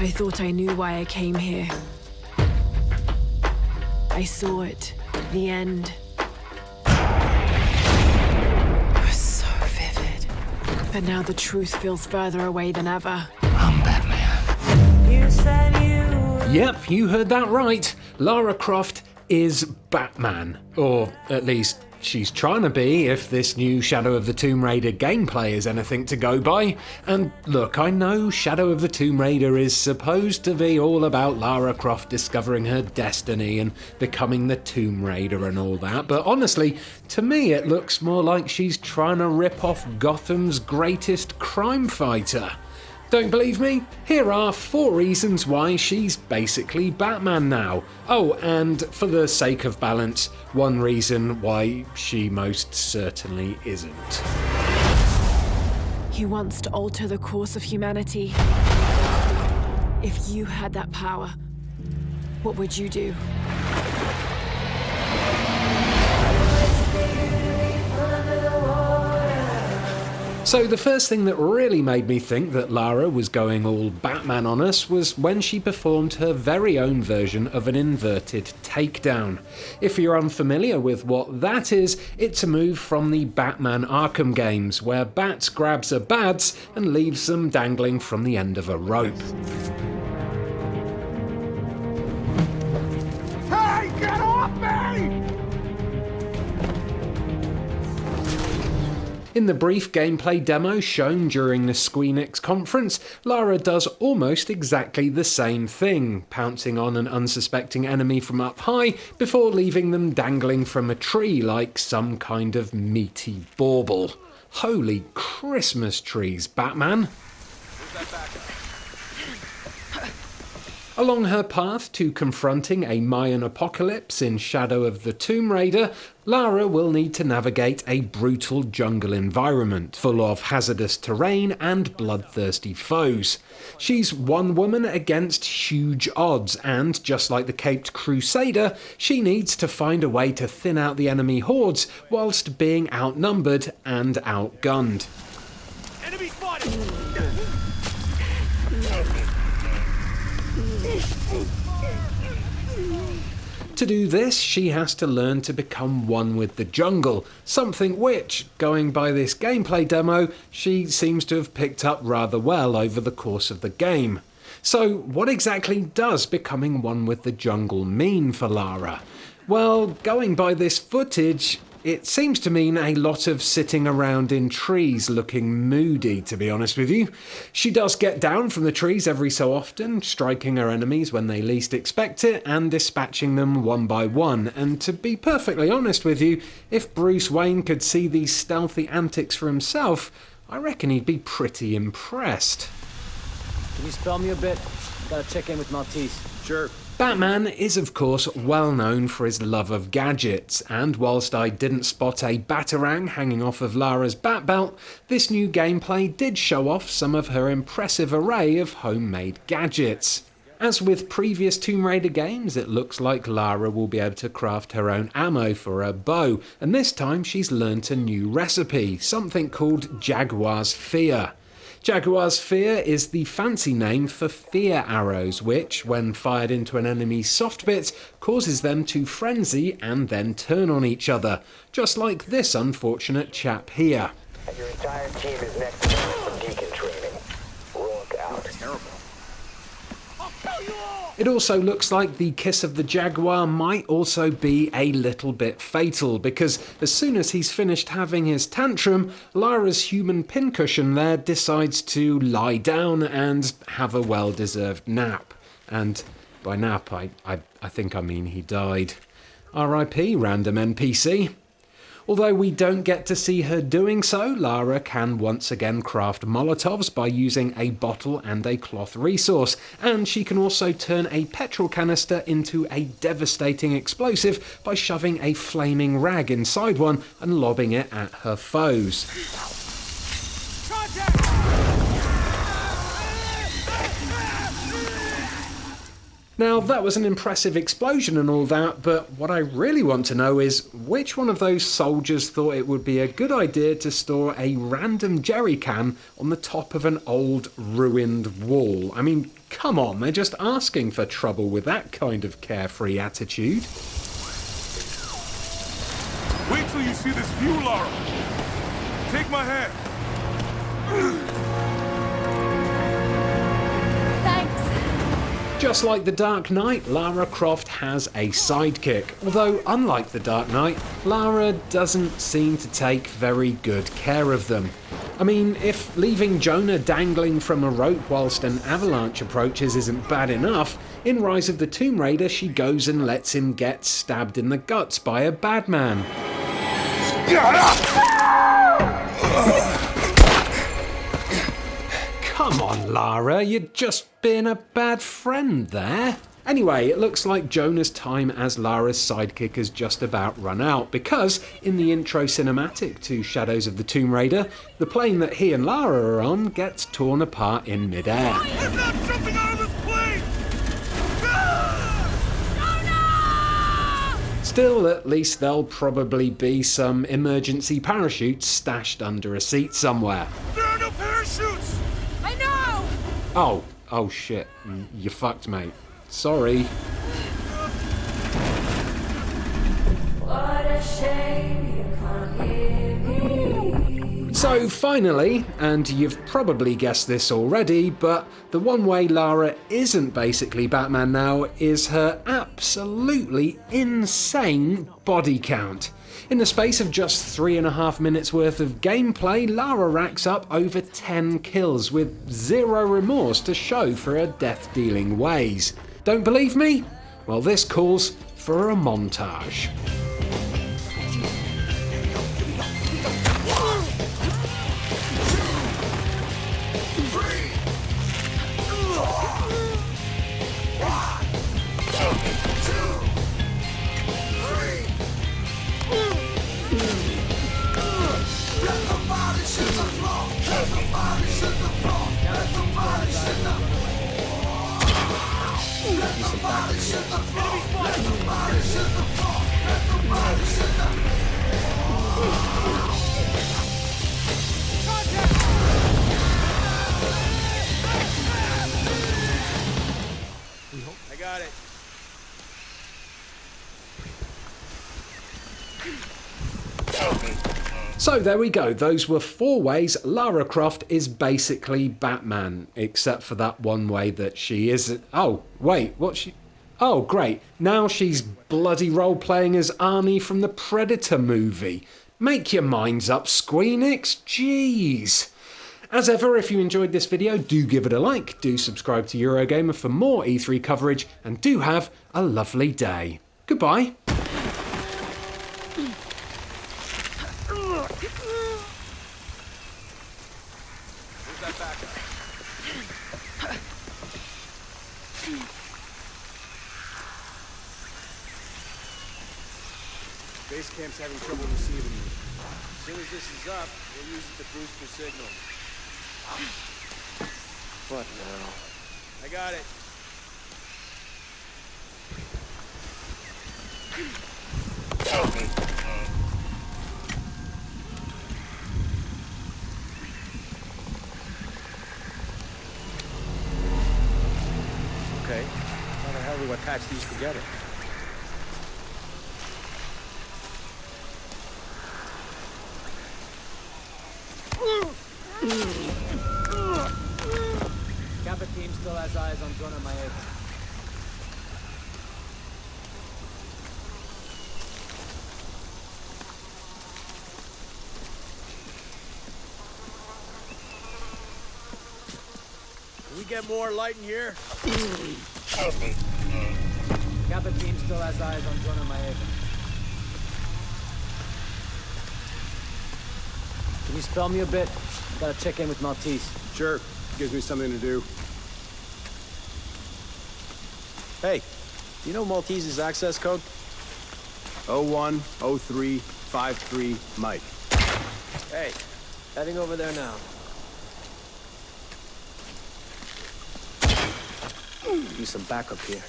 I thought I knew why I came here. I saw it. The end. It was so vivid. But now the truth feels further away than ever. I'm Batman. Yep, you heard that right. Lara Croft is Batman. Or at least she's trying to be, if this new Shadow of the Tomb Raider gameplay is anything to go by. And look, I know Shadow of the Tomb Raider is supposed to be all about Lara Croft discovering her destiny and becoming the Tomb Raider and all that, but honestly, to me it looks more like she's trying to rip off Gotham's greatest crime fighter. Don't believe me? Here are 4 reasons why she's basically Batman now. Oh, and for the sake of balance, 1 reason why she most certainly isn't. He wants to alter the course of humanity. If you had that power, what would you do? So the first thing that really made me think that Lara was going all Batman on us was when she performed her very own version of an inverted takedown. If you're unfamiliar with what that is, it's a move from the Batman Arkham games where Bats grabs a Bads and leaves them dangling from the end of a rope. Hey, get off me! In the brief gameplay demo shown during the Squeenix conference, Lara does almost exactly the same thing, pouncing on an unsuspecting enemy from up high before leaving them dangling from a tree like some kind of meaty bauble. Holy Christmas trees, Batman! Along her path to confronting a Mayan apocalypse in Shadow of the Tomb Raider, Lara will need to navigate a brutal jungle environment full of hazardous terrain and bloodthirsty foes. She's one woman against huge odds, and just like the Caped Crusader, she needs to find a way to thin out the enemy hordes whilst being outnumbered and outgunned. Enemy spotted! To do this, she has to learn to become one with the jungle, something which, going by this gameplay demo, she seems to have picked up rather well over the course of the game. So what exactly does becoming one with the jungle mean for Lara? Well, going by this footage, it seems to mean a lot of sitting around in trees looking moody, to be honest with you. She does get down from the trees every so often, striking her enemies when they least expect it and dispatching them one by one. And to be perfectly honest with you, if Bruce Wayne could see these stealthy antics for himself, I reckon he'd be pretty impressed. Can you spell me a bit? Gotta check in with Maltese. Sure. Batman is of course well known for his love of gadgets, and whilst I didn't spot a Batarang hanging off of Lara's bat belt, this new gameplay did show off some of her impressive array of homemade gadgets. As with previous Tomb Raider games, it looks like Lara will be able to craft her own ammo for her bow, and this time she's learnt a new recipe, something called Jaguar's Fear. Jaguar's Fear is the fancy name for fear arrows, which, when fired into an enemy's soft bits, causes them to frenzy and then turn on each other, just like this unfortunate chap here. And your entire team is next to for deacon training. Rook out. Terrible. I'll kill you all! It also looks like the kiss of the Jaguar might also be a little bit fatal, because as soon as he's finished having his tantrum, Lara's human pincushion there decides to lie down and have a well-deserved nap. And by nap, I think I mean he died. R.I.P. random NPC. Although we don't get to see her doing so, Lara can once again craft Molotovs by using a bottle and a cloth resource, and she can also turn a petrol canister into a devastating explosive by shoving a flaming rag inside one and lobbing it at her foes. Now, that was an impressive explosion and all that, but what I really want to know is which one of those soldiers thought it would be a good idea to store a random jerry can on the top of an old, ruined wall? I mean, come on, they're just asking for trouble with that kind of carefree attitude. Wait till you see this view, Lara. Take my hand. Thanks. Just like The Dark Knight, Lara Croft has a sidekick. Although, unlike The Dark Knight, Lara doesn't seem to take very good care of them. I mean, if leaving Jonah dangling from a rope whilst an avalanche approaches isn't bad enough, in Rise of the Tomb Raider she goes and lets him get stabbed in the guts by a bad man. Come on, Lara, you're just being a bad friend there. Anyway, it looks like Jonah's time as Lara's sidekick has just about run out, because in the intro cinematic to Shadows of the Tomb Raider, the plane that he and Lara are on gets torn apart in midair. I'm not jumping out of this plane! Still, at least there'll probably be some emergency parachutes stashed under a seat somewhere. There are no parachutes! I know! Oh shit, you fucked, mate. Sorry. What a shame you can't hear me. So finally, and you've probably guessed this already, but the one way Lara isn't basically Batman now is her absolutely insane body count. In the space of just 3.5 minutes worth of gameplay, Lara racks up over 10 kills with zero remorse to show for her death-dealing ways. Don't believe me? Well, this calls for a montage. I got it. So there we go, those were 4 ways Lara Croft is basically Batman, except for that one way that she isn't. Oh, wait, Oh, great, now she's bloody role-playing as Arnie from the Predator movie. Make your minds up, Squeenix, jeez. As ever, if you enjoyed this video, do give it a like, do subscribe to Eurogamer for more E3 coverage, and do have a lovely day. Goodbye. Where's that backup? Base camp's having trouble receiving you. As soon as this is up, we'll use it to boost your signal. What now? I got it. Okay. How the hell do I patch these together? Kappa team still has eyes on Jonah Maeva. Can we get more light in here? Kappa team still has eyes on Jonah Maeva. Can you spell me a bit? Gotta check in with Maltese. Sure. Gives me something to do. Hey, you know Maltese's access code? 010353 Mike. Hey, heading over there now. Need some backup here.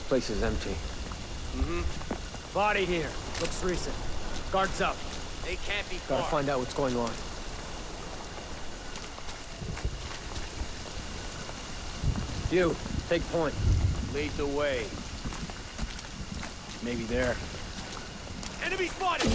place is empty. Body here. Looks recent. Guards up. They can't be Gotta far. find out what's going on. You, take point. Lead the way. Maybe there. Enemy spotted!